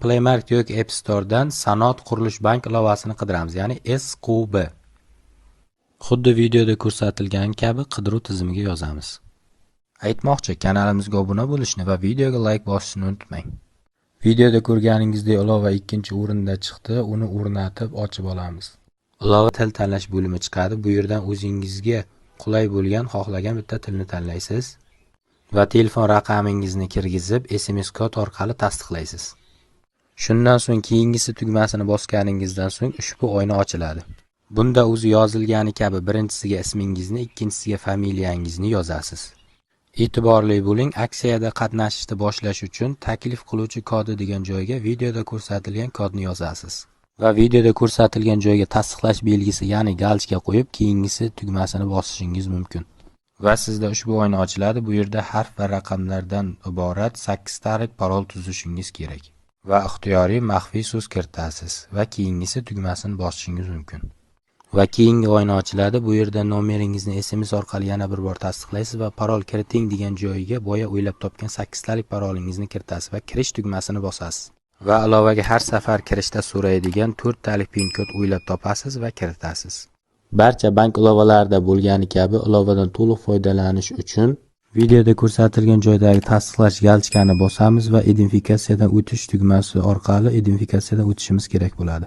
Play Market yoki App Store'dan Sanoat qurilish bank ilovasini qidiramiz, ya'ni SQB. Xuddi videoda ko'rsatilgan kabi qidiruv tizimiga yozamiz. Aytmoqchi, kanalimizga obuna bo'lishni va videoga like bosishni unutmang. Videoda ko'rganingizdek ilova ikkinchi o'rinda chiqdi, uni o'rnatib ochib olamiz. Ilova til tanlash bo'limi chiqadi. Bu yerdan o'zingizga qulay bo'lgan xohlagan bitta tilni tanlaysiz va telefon raqamingizni kirgizib SMS kod orqali tasdiqlaysiz. Shundan so'ng keyingisi tugmasini bosganingizdan so'ng ushbu oyna ochiladi. Bunda o'zi yozilgani kabi birinchisiga ismingizni, ikkinchisiga familiyangizni yozasiz. E'tiborli bo'ling, aksiyada qatnashishni boshlash uchun taklif qiluvchi kodi degan joyga videoda ko'rsatilgan kodni yozasiz. Va videoda ko'rsatilgan joyga tasdiqlash belgisi, ya'ni galchka qo'yib, keyingisi tugmasini bosishingiz mumkin. Va sizda ushbu oyna ochiladi. Bu yerda harf va raqamlardan iborat 8 tarik parol tuzishingiz kerak. Va ixtiyoriy maxfiy so'z kiritasiz va keyingisi tugmasini bosishingiz mumkin. Va keyingi oyna ochiladi. Bu yerda nomeringizni SMS orqali yana bir bor tasdiqlaysiz va parol kiriting degan joyiga boya o'ylab topgan 8 talik parolingizni kiritasiz va kirish tugmasini bosasiz. Va ilovaga har safar kirishda so'raydigan 4 talik pin kod o'ylab topasiz va kiritasiz. Barcha bank ilovalarida bo'lgani kabi ilovadan to'liq foydalanish uchun videoda ko'rsatilgan joydagi tasdiqlash galchkani bosamiz va identifikatsiyadan o'tish tugmasi orqali identifikatsiyadan o'tishimiz kerak bo'ladi.